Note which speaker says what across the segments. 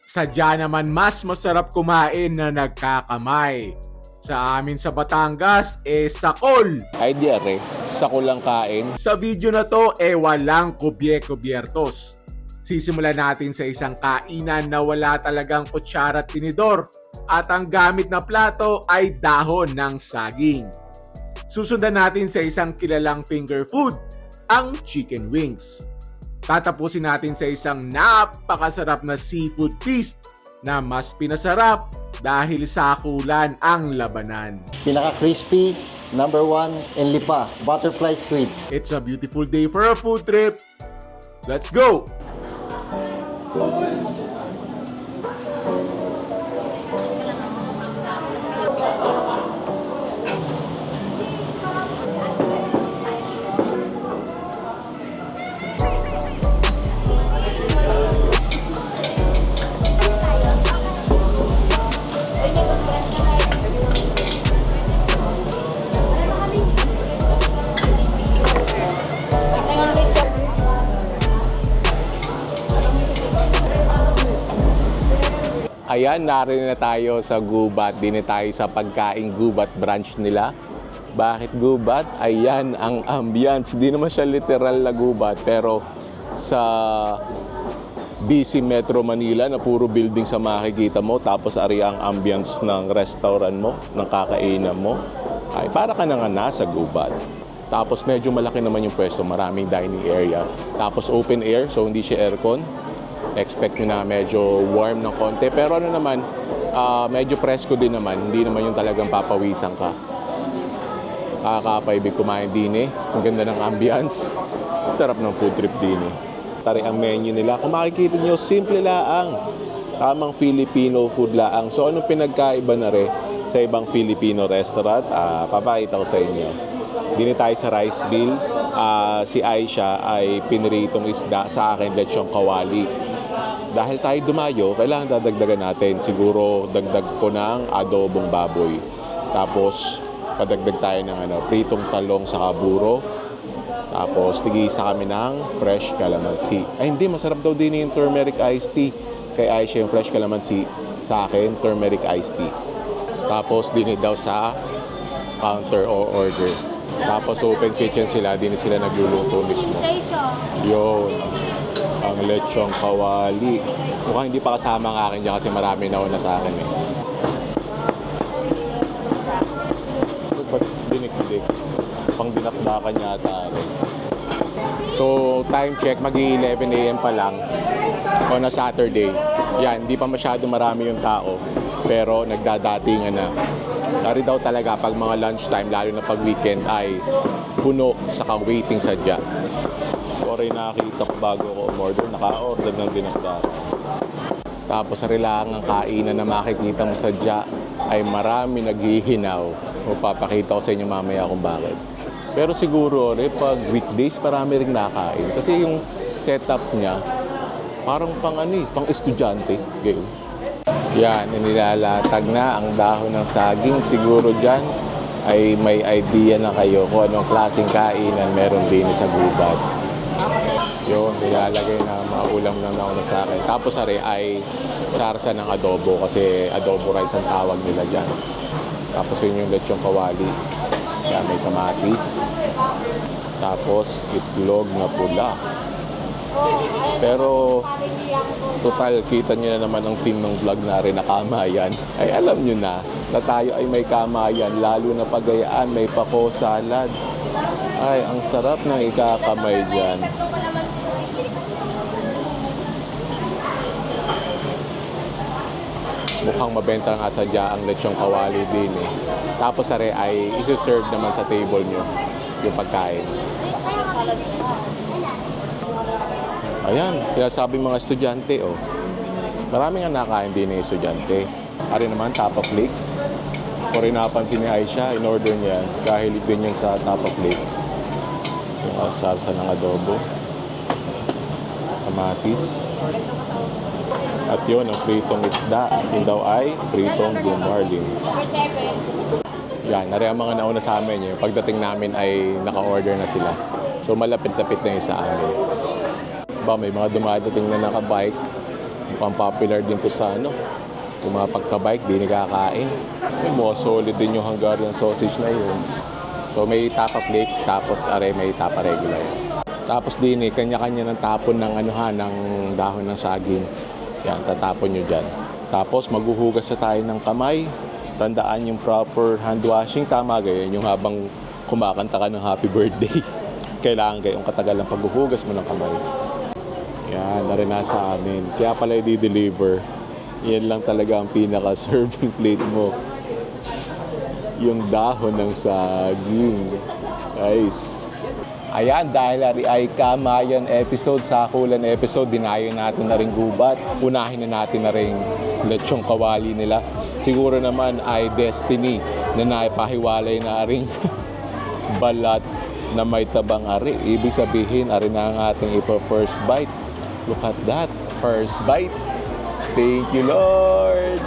Speaker 1: Sadya naman mas masarap kumain na nagkakamay. Sa amin sa Batangas, sakol.
Speaker 2: Ay di are, sako lang kain.
Speaker 1: Sa video na to, walang kubye-kubyertos. Sisimulan natin sa isang kainan na wala talagang kutsara at tinidor at ang gamit na plato ay dahon ng saging. Susundan natin sa isang kilalang finger food, ang chicken wings. Tatapusin natin sa isang napakasarap na seafood feast na mas pinasarap dahil sakulan ang labanan.
Speaker 3: Pinaka-crispy, number 1, and lipa, butterfly squid.
Speaker 1: It's a beautiful day for a food trip. Let's go!
Speaker 2: Ayan, narinig na tayo sa Gubat. Din tayo sa pagkaing Gubat branch nila. Bakit Gubat? Ayan ang ambience. Di naman siya literal na Gubat, pero sa busy Metro Manila na puro building sa makikita mo, tapos ari ang ambience ng restaurant mo, ng kakainan mo, ay para ka na nga nasa Gubat. Tapos medyo malaki naman yung pwesto, maraming dining area. Tapos open air, so hindi siya aircon. Expect nyo na medyo warm ng konti. Pero ano naman, medyo presko din naman. Hindi naman yung talagang papawisan ka. Kakapaibig kumain din eh. Ang ganda ng ambience. Sarap ng food trip din eh. Tari ang menu nila. Kung makikita nyo, simple laang. Tamang Filipino food laang. So anong pinagkaiba na rin sa ibang Filipino restaurant? Papakita ko sa inyo. Dini tayo sa rice bill. Si Aisha ay piniritong isda, sa akin lechong kawali. Dahil tayo dumayo, kailangan dadagdagan natin. Siguro dagdag ko ng adobong baboy. Tapos padagdag tayo ng pritong talong sa kaburo. Tapos tigisa kami ng fresh calamansi. Ay hindi, masarap daw din yung turmeric iced tea. Kay Aisha yung fresh calamansi, sa akin turmeric iced tea. Tapos dinid daw sa counter o order. Tapos open kitchen sila, din sila nagluluto mismo. Yun, ang lechong kawali. Mukhang hindi pa kasama ang akin dyan kasi marami na una sa akin eh. Ba't dinik-dik? Pang dinakdakan yata rin. So time check, mag-11 AM pa lang on a Saturday. Yan, hindi pa masyado marami yung tao, pero nagdadatingan na. Dari daw talaga pag mga lunchtime, lalo na pag weekend, ay puno sa waiting sadya. Sorry, nakakita ko bago ko umorder, naka-order ng dinakdakan. Tapos sa rilangang kainan na makikita mo sadya ay marami naghihinaw. O papakita ko sa inyo mamaya kung bakit. Pero siguro pag weekdays marami ring nakain. Kasi yung setup niya parang pang estudyante. Gayon. Yan, inilalatag na ang dahon ng saging. Siguro dyan ay may idea na kayo kung anong klaseng kainan meron din sa Gubat. Yun, nilalagay na maulam lang nauna sa akin. Tapos ay sarsa ng adobo kasi adobo rice ang tawag nila dyan. Tapos yun yung lechong kawali. Yan, may kamatis. Tapos itlog na pula. Pero total, kita nyo na naman ang team ng vlog na rin na kamayan. Ay alam nyo na tayo ay may kamayan, lalo na pagayaan, may pako salad. Ay, ang sarap ng ikakamay dyan. Mukhang mabenta nga sadya ang lechong kawali din eh. Tapos ay isi-serve naman sa table nyo yung pagkain. Ayan, sinasabing mga estudyante, oh. Maraming nga nakain din ng estudyante. Ari naman, tapa flakes. Kung rin napansin ni Aisha, in-order niya, kahilig din yan sa tapa flakes. Yung salsa ng adobo. Kamatis. At yun, ang pritong isda. Yun daw ay pritong gumarling. Yan, nari ang mga nauna sa amin. Yung pagdating namin ay naka-order na sila. So malapit-lapit na yung sa amin. Ba, may mga dumadating na nakabike. Mukhang popular din to sa ano, yung mga pagka-bike, di nakakain. May mga solid din yung Hungarian sausage na yun. So may tapa flakes, tapos may tapa regular. Tapos din kanya-kanya ng tapon ng ng dahon ng saging. Yan, tatapon nyo dyan. Tapos maghuhugas na tayo ng kamay. Tandaan yung proper hand washing. Tama ganyan, yung habang kumakanta ka ng happy birthday. Kailangan gayong katagal ang paghuhugas mo ng kamay. Yan, narina sa amin. Kaya pala i-deliver. Yan lang talaga ang pinaka-serving plate mo. Yung dahon ng saging. Guys. Ayan, dahil ay kamayan episode, sakulan episode, dinayo natin na rin gubat. Unahin na natin na rin lechong kawali nila. Siguro naman ay destiny na naipahiwalay na rin balat na may tabang ari. Ibig sabihin, ari na ang ating first bite. Look at that, first bite. Thank you, Lord.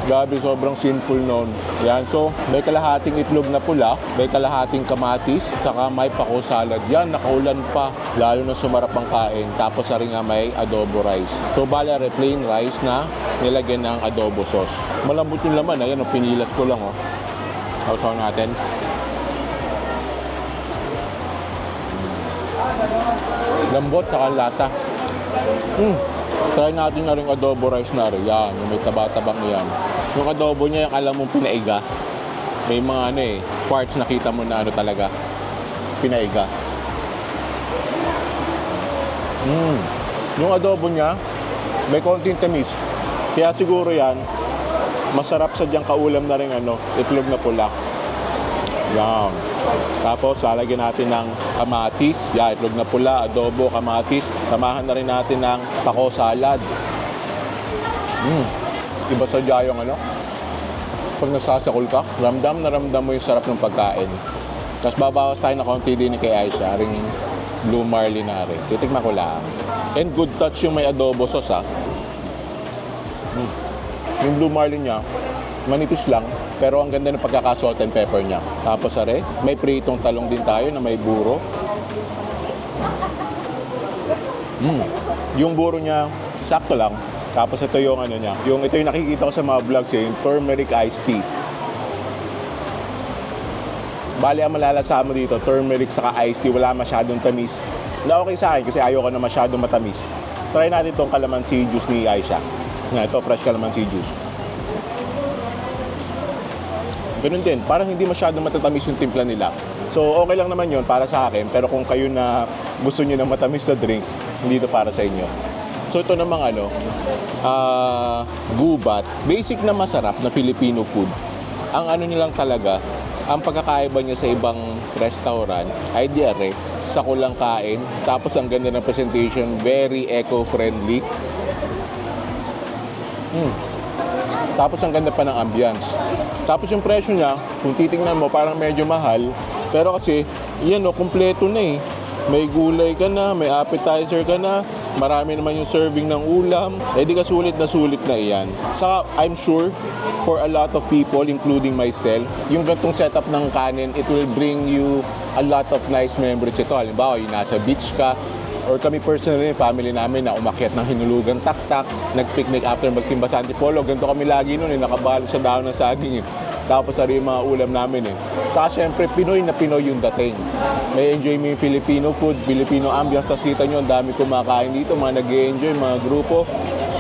Speaker 2: Grabe, sobrang sinful nun. Yan, so may kalahating itlog na pula, may kalahating kamatis, saka may pako salad. Yan, nakaulan pa. Lalo na sumarap ang kain. Tapos rin nga may adobo rice. So bala plain rice na nilagyan ng adobo sauce. Malambot yung laman. Ayan, pinilas ko lang. Sausaw natin. Lambot, saka lasa. Try natin na rin adobo rice na rin. Yan, yung may taba-tabang yan. Yung adobo niya, yung alam mong pinaiga. May mga parts nakita mo na talaga. Pinaiga. Yung adobo niya, may konting tamis. Kaya siguro yan, masarap sa diyang kaulam na rin itlog na pula. Yan. Tapos, lalagyan natin ng kamatis. Yan, itlog na pula, adobo, kamatis. Samahan na rin natin ng pako salad. Iba sa yung pag nagsasakol ka, ramdam na ramdam mo yung sarap ng pagkain. Tapos babawas tayo na konti din kay Aisha, ring blue marlin na rin. Titikman ko lang. And good touch yung may adobo sauce Yung blue marlin niya, manipis lang, pero ang ganda ng pagkaka-salt and pepper niya. Tapos may pritong talong din tayo na may buro. Yung buro niya, sakto lang. Tapos ito yung niya. Ito yung nakikita ko sa mga vlogs yung turmeric iced tea. Bali ang malalasa mo dito, turmeric saka iced tea, wala masyadong tamis. Na okay sa akin kasi ayoko na masyadong matamis. Try natin tong calamansi juice ni Aisha. Ito, fresh calamansi juice. Ganun din, parang hindi masyadong matatamis yung timpla nila. So okay lang naman yun para sa akin, pero kung kayo na gusto nyo ng matamis na drinks, hindi ito para sa inyo. So ito namang gubat, basic na masarap na Filipino food. Ang nilang talaga, ang pagkakaiba niya sa ibang restaurant ay sa kulang kain, tapos ang ganda ng presentation, very eco-friendly. Tapos ang ganda pa ng ambience. Tapos yung presyo niya, kung titingnan mo, parang medyo mahal. Pero kasi, kumpleto na May gulay ka na, may appetizer ka na, marami naman yung serving ng ulam. Di ka sulit na iyan. Saka, I'm sure, for a lot of people, including myself, yung gantong setup ng kanin, it will bring you a lot of nice memories. Ito, halimbawa, yung nasa beach ka, or kami personally, family namin na umakyat ng Hinulugang Taktak, nag-picnic after magsimba sa Antipolo. Ganito kami lagi noon, nakabalo sa dahon ng saging. Tapos yung mga ulam namin Saka syempre, Pinoy na Pinoy yung dating. May enjoy mo yung Filipino food, Filipino ambiance. Tapos kita nyo, ang dami kumakain dito, mga nag-enjoy, mga grupo,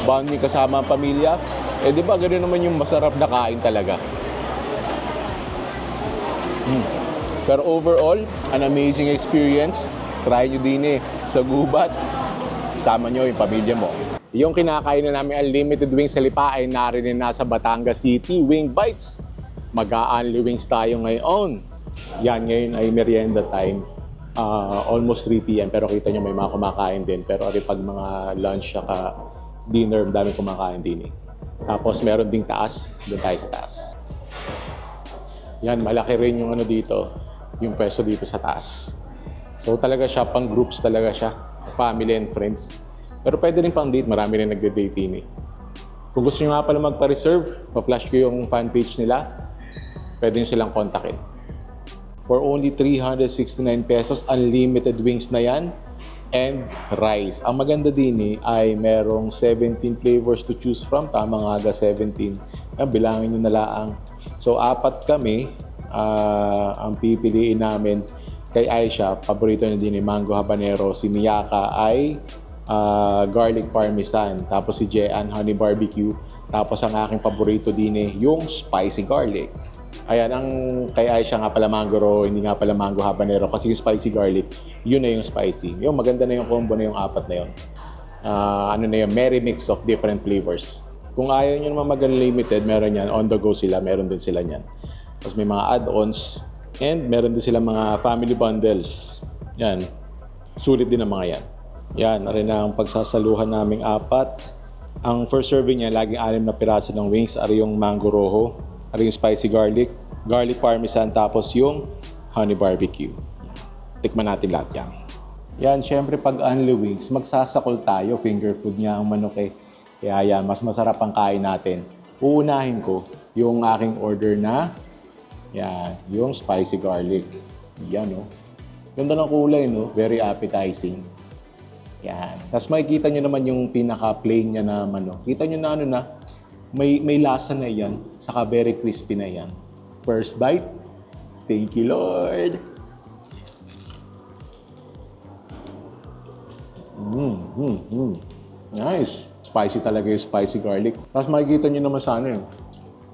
Speaker 2: bonding kasama ang pamilya. Di ba, ganoon naman yung masarap na kain talaga. Pero overall, an amazing experience. Try nyo din sa gubat. Sama nyo yung pamilya mo. Yung kinakain na namin unlimited wings sa Lipa ay narinig na sa Batangas City, Wing Bites. Mag-a-only wings tayo ngayon. Yan, ngayon ay merienda time. Almost 3 p.m. Pero kita nyo may mga kumakain din. Pero pag mga lunch saka dinner, daming kumakain din Tapos meron ding taas. Doon tayo sa taas. Yan, malaki rin yung dito. Yung pwesto dito sa taas. So talaga siya, pang groups talaga siya. Family and friends. Pero pwede rin pang date. Marami rin nagde-date Kung gusto nyo nga pala magpa-reserve, pa-flash ko yung fan page nila. Pwede nyo silang kontakin. For only 369 pesos, unlimited wings na yan and rice. Ang maganda din ay merong 17 flavors to choose from. Tama nga 17. Bilangin nyo na laang. So, 4 kami. Ang pipiliin namin kay Aisha, paborito niya din mango habanero. Si Miyaka ay garlic parmesan. Tapos si Jean, honey barbecue. Tapos ang aking paborito din yung spicy garlic. Ayan, ang kay Aisha nga pala mango, hindi nga pala mango habanero kasi yung spicy garlic, yun na yung spicy. Yung maganda na yung combo na yung 4 na yun. Ano na yun, merry mix of different flavors. Kung ayaw nyo naman mag-unlimited, meron yan. On the go sila, meron din sila yan. Tapos may mga add-ons and meron din sila mga family bundles. Yan, sulit din ang mga yan. Yan, rin ang pagsasaluhan naming 4. Ang first serving niya, laging 6 na piraso ng wings. Ari yung mango rojo, ari yung spicy garlic, garlic parmesan, tapos yung honey barbecue. Tikman natin lahat yan. Yan, syempre pag only wings, magsasakol tayo. Finger food niya ang manok eh. Kaya yan, mas masarap ang kain natin. Uunahin ko yung aking order na yan, yung spicy garlic. Yan, no? Ganda ng kulay, no? Very appetizing. Yan. Tapos makikita nyo naman yung pinaka-plain niya na manok. Kita nyo na ano na, may lasa na yan, saka very crispy na yan. First bite. Thank you, Lord. Nice. Spicy talaga yung spicy garlic. Tapos makikita nyo naman sa ano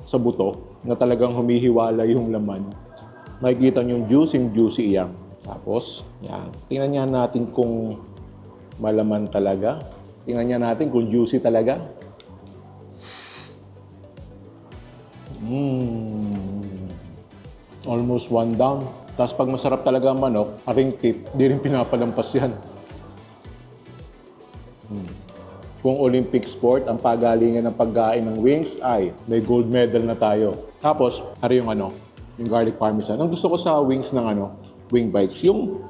Speaker 2: sa buto, na talagang humihiwala yung laman. Makikita nyo yung juicy yan. Tapos, yan. Tingnan niya natin kung malaman talaga. Tingnan niya natin kung juicy talaga. Almost 1 down. Tapos pag masarap talaga ang manok, aking tip, di rin pinapalampas yan. Kung Olympic sport, ang pagalingan ng pagkain ng wings ay may gold medal na tayo. Tapos, hari yung yung garlic parmesan. Ang gusto ko sa wings ng wing bites, yung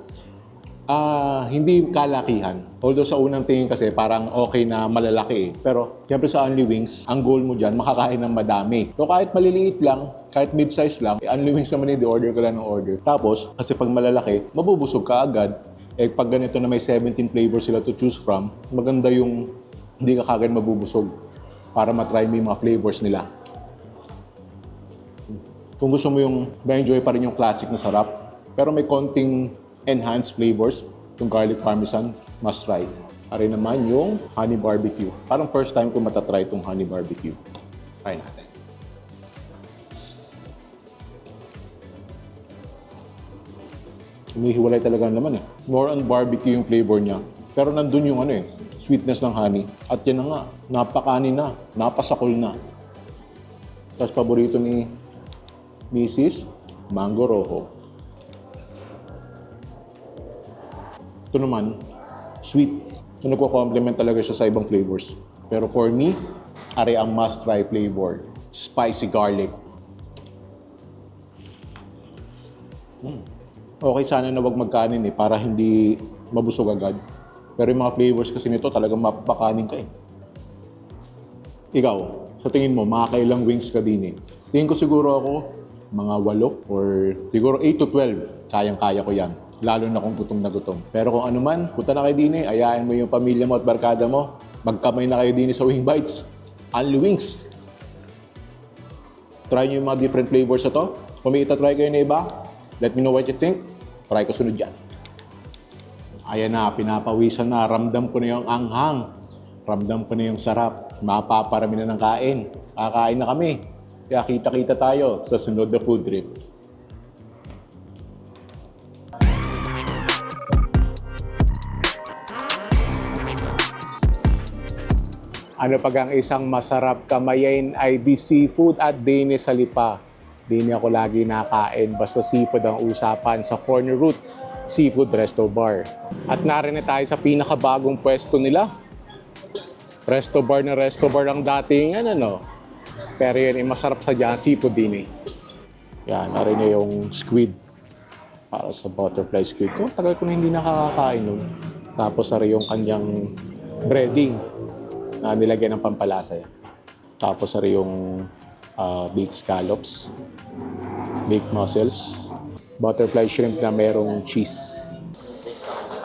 Speaker 2: hindi kalakihan. Although sa unang tingin kasi parang okay na malalaki eh. Pero siyempre sa only wings, ang goal mo dyan, makakain ng madami. So kahit maliliit lang, kahit mid-size lang, only wings naman order ka lang ng order. Tapos, kasi pag malalaki, mabubusog ka agad. Eh pag ganito na may 17 flavors sila to choose from, maganda yung hindi ka kagad mabubusog para matry mo yung mga flavors nila. Kung gusto mo yung ma-enjoy pa rin yung classic na sarap, pero may konting enhanced flavors, yung garlic parmesan, must try. Ari naman yung honey barbecue. Parang first time ko matatry itong honey barbecue. Try natin. Humihiwalay talaga naman eh. More on barbecue yung flavor niya. Pero nandun yung sweetness ng honey. At yan na nga, napakanin na, napasakol na. Tapos paborito ni Mrs. Mango Rojo. Ito naman, sweet. So nagko-complement talaga siya sa ibang flavors. Pero for me, ari ang must-try flavor. Spicy garlic. Okay sana na wag magkanin para hindi mabusog agad. Pero yung mga flavors kasi nito talagang mapapakanin ka Ikaw, sa tingin mo, makakailang wings ka din Tingin ko siguro ako, mga 8 or siguro 8 to 12. Kayang-kaya ko yan. Lalo na kung gutom na gutom. Pero kung ano man, punta na kayo din ayain mo yung pamilya mo at barkada mo. Magkamay na kayo din sa Wing Bites. Only wings. Try nyo yung mga different flavors na to. Kung may itatry kayo na iba, let me know what you think. Try ko sunod yan. Ayan na, pinapawisan na. Ramdam ko na yung anghang. Ramdam ko na yung sarap. Mapaparami na ng kain. Kakain na kami. Kaya kita-kita tayo sa sunod na food trip. Ano pag ang isang masarap kamayin ay di seafood at dini sa Lipa. Dini ako lagi nakain, basta seafood ang usapan sa Corner Root Seafood Resto Bar. At narinig tayo sa pinakabagong pwesto nila. Resto Bar na Resto Bar ang datingan, Pero yun, masarap sa dyan, seafood dini. Yan, narinig yung squid. Para sa butterfly squid ko. Tagal ko na hindi nakakakain nun. Tapos narinig yung kanyang breading na nilagyan ng pampalasa yan. Tapos yung baked scallops, baked mussels, Butterfly shrimp na merong cheese.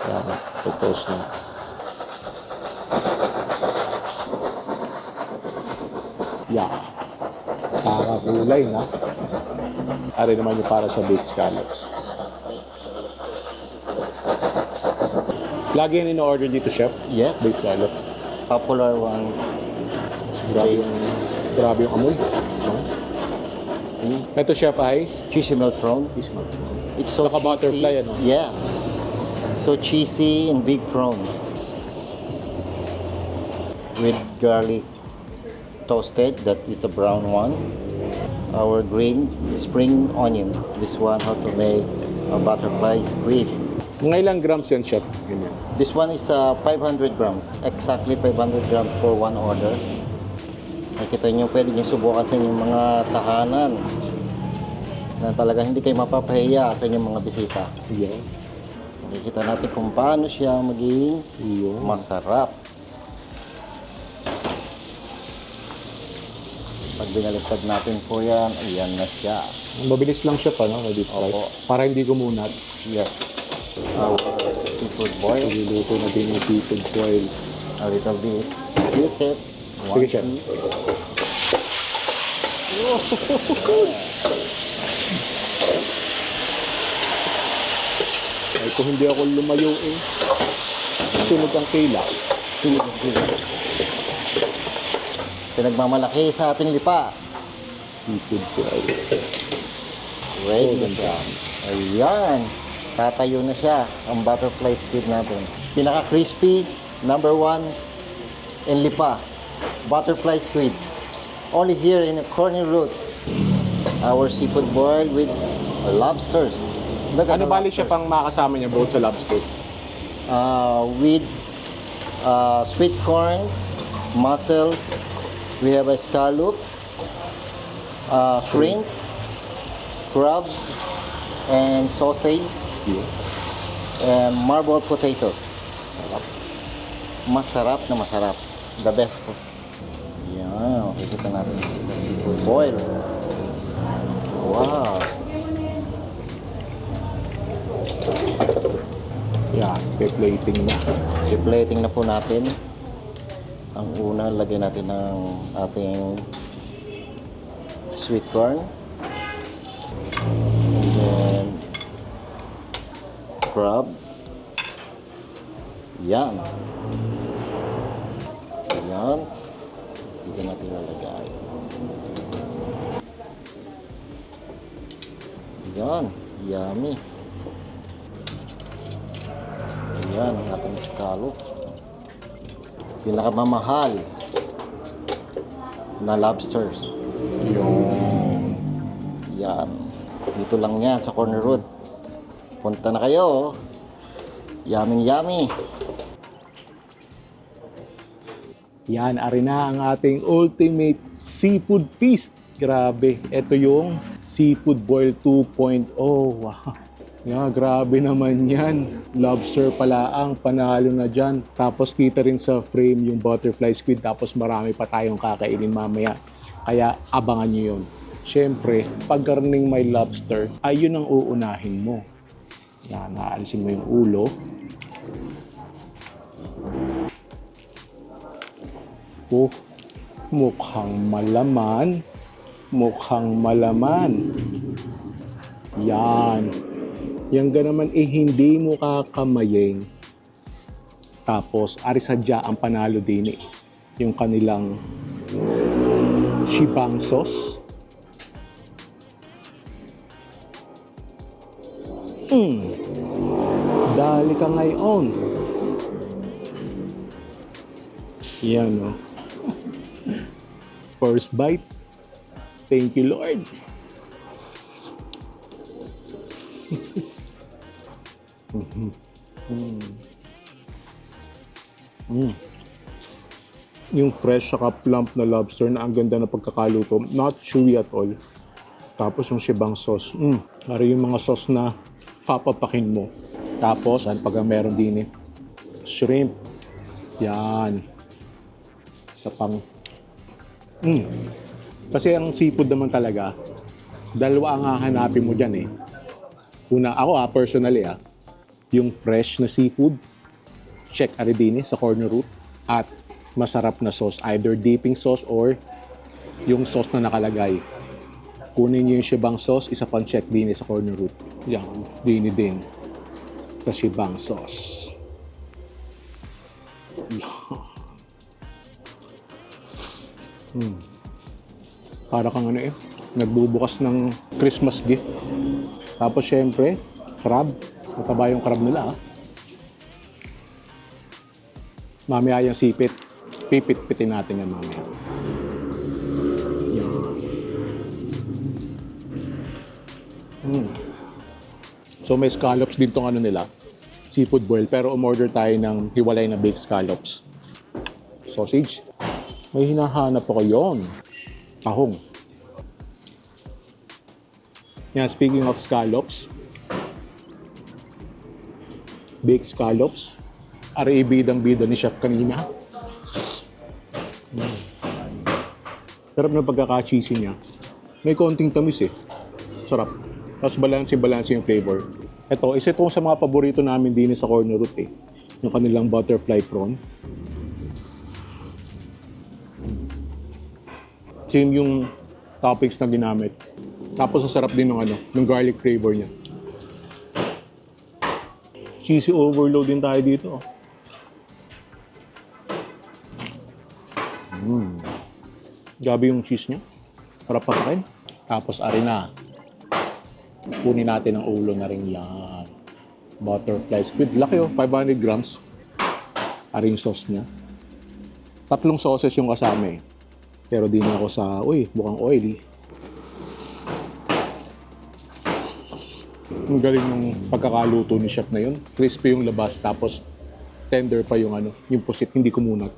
Speaker 2: Yan, toast na. Yan. Kakakulay na. Ari naman yung para sa baked scallops. Lagi yan in-order dito, chef?
Speaker 3: Yes,
Speaker 2: Baked scallops.
Speaker 3: popular one.
Speaker 2: Grabe yung amoy.
Speaker 3: See?
Speaker 2: Ito, chef, ay
Speaker 3: Cheesy melt prawn.
Speaker 2: cheese man.
Speaker 3: It's so
Speaker 2: Naka-butterfly,
Speaker 3: cheesy.
Speaker 2: ano?
Speaker 3: Yeah. So cheesy and big prawn. With garlic toasted, that is the brown one. Our green spring onion. This one how to make a butterfly squid.
Speaker 2: Mga ilang grams yan, chef? Ganyan.
Speaker 3: This one is 500 grams. Exactly 500 grams for one order. Nakita nyo, pwede nyo subukan sa inyong mga tahanan na talaga hindi kayo mapapahiya sa inyong mga bisita.
Speaker 2: Yan.
Speaker 3: Nakikita natin kung paano siya maging
Speaker 2: Yun.
Speaker 3: masarap. Pag binalistad natin po yan, ayan na siya.
Speaker 2: Mabilis lang, chef, ano? Na deep fry.
Speaker 3: Opo.
Speaker 2: Para hindi gumunat.
Speaker 3: Yes. Our seafood boil.
Speaker 2: Iluluto natin yung seafood foil.
Speaker 3: A little bit. Squeeze it.
Speaker 2: Sige, chef. Ay, kung hindi ako lumayo eh. Sunog ang kila.
Speaker 3: Pinagmamalaki sa ating lipa.
Speaker 2: Seafood foil.
Speaker 3: Ready
Speaker 2: Oh,
Speaker 3: na siya. Ayan. Tatayo na siya ang butterfly squid natin. Pinaka-crispy, number 1, in Lipa. Butterfly squid. Only here in the Corner Road. Our seafood boiled with lobsters. Look at
Speaker 2: Ano
Speaker 3: the
Speaker 2: bali siya
Speaker 3: lobsters.
Speaker 2: pang makasama niya both sa lobsters?
Speaker 3: With sweet corn, mussels, we have a scallop, shrimp, crab, and sausage, and marbled potato. Masarap na masarap. The best po. Yan, makikita natin sa seafood boil. Wow.
Speaker 2: Yan, pe-plating na.
Speaker 3: I-plating na po natin. Ang una, lagyan natin ng ating sweet corn. And then, crab. Yan. Yan. Dito natin lalagay. Yan. Yummy. Yan, ang ating scallop. Pinakamamahal na lobsters.
Speaker 2: Yung
Speaker 3: Yan. Dito lang yan sa Corner Road. Punta na kayo. Yummy, yummy.
Speaker 2: Yan, ari na ang ating ultimate seafood feast. Grabe. Ito yung seafood boil 2.0. Wow. Yeah, grabe naman yan. Lobster pala ang panalo na dyan. Tapos kita rin sa frame yung butterfly squid. Tapos marami pa tayong kakainin mamaya. Kaya abangan nyo yun. Siyempre, pag karning may lobster, ay yun ang uunahin mo. Yan, naalisin mo yung ulo. Oh, mukhang malaman. Mukhang malaman. Yan. Yang ganaman eh hindi mo kakamayeng. Tapos, ari sadya ang panalo din eh. Yung kanilang shibang sauce. Dali ka ngayon. Yan o. First bite. Thank you, Lord. Yung fresh saka plump na lobster na ang ganda na pagkakaluto. Not chewy at all. Tapos yung shibang sauce. Ari yung mga sauce na papapakin mo. Tapos, pag meron din shrimp. Yan. Sa pang... Kasi ang seafood naman talaga, dalawa ang hahanapin mo dyan eh. Una, ako personally yung fresh na seafood, check aridini sa corner root at masarap na sauce, either dipping sauce or yung sauce na nakalagay. Kunin niyo yung shibang sauce, isa pang check din sa corner root. Yan, dini din sa shibang sauce. Para kang nagbubukas ng Christmas gift. Tapos syempre, crab. Mataba yung crab nila. Mamaya yung sipit. Pipit-pitin natin yan mamaya. So may scallops din tong nila, seafood boil, pero umorder tayo ng hiwalay na baked scallops. Sausage. May hinahanap ako yon. Tahong. Yan, speaking of scallops, baked scallops, bidang-bida ni chef kanina. Sarap na pagkaka-cheesy niya. May konting tamis Sarap. Tapos balance yung flavor. Ito, isa ito sa mga paborito namin din sa corner root yung kanilang butterfly prawn. Same yung toppings na ginamit. Tapos ang sarap din ng garlic flavor niya. Cheesy overload din tayo dito. Gabi yung cheese niya. Sarap patakin. Tapos arena. Kunin natin ang ulo na rin yan. Butterfly squid. Laki 500 grams. Ari yung sauce niya. 3 sauces yung kasama Pero di na ako sa, mukhang oily. Ang galing ng pagkakaluto ni chef na yun. Crispy yung labas, tapos tender pa yung yung pusit, hindi kumunat.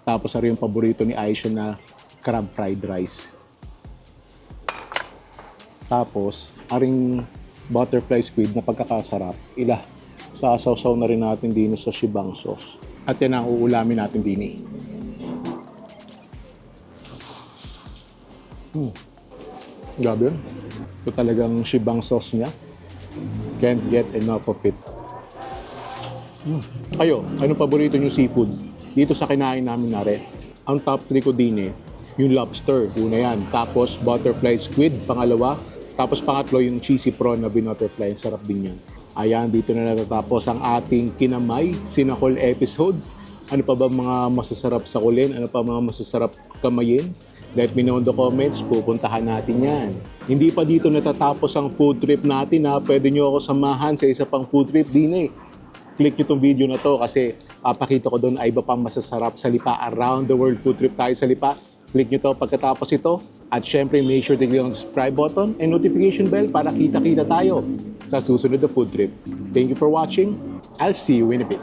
Speaker 2: Tapos ari yung paborito ni Aisha na crab fried rice. Tapos, aring butterfly squid na pagkakasarap, sasawsaw na rin natin din sa shibang sauce. At yan ang uulamin natin din Grabe yun. Ito talagang shibang sauce niya. Can't get enough of it. Kayo, anong paborito niyo seafood? Dito sa kinain namin ang top 3 ko din yung lobster, una yan. Tapos butterfly squid, pangalawa. Tapos pangatlo yung cheesy prawn na binutterfly. Sarap din yan. Ayan, dito na natatapos ang ating kinamay sinahol episode. Ano pa ba mga masasarap sakulin? Ano pa mga masasarap kamayin? Let me know in the comments, pupuntahan natin yan. Hindi pa dito natatapos ang food trip natin Pwede nyo ako samahan sa isa pang food trip din Click nyo tong video na to kasi pakita ko doon ay iba pang masasarap sa Lipa. Around the world food trip tayo sa Lipa. Click nyo to pagkatapos ito. At syempre, make sure to click on the subscribe button and notification bell para kita-kita tayo sa susunod na food trip. Thank you for watching. I'll see you in a bit.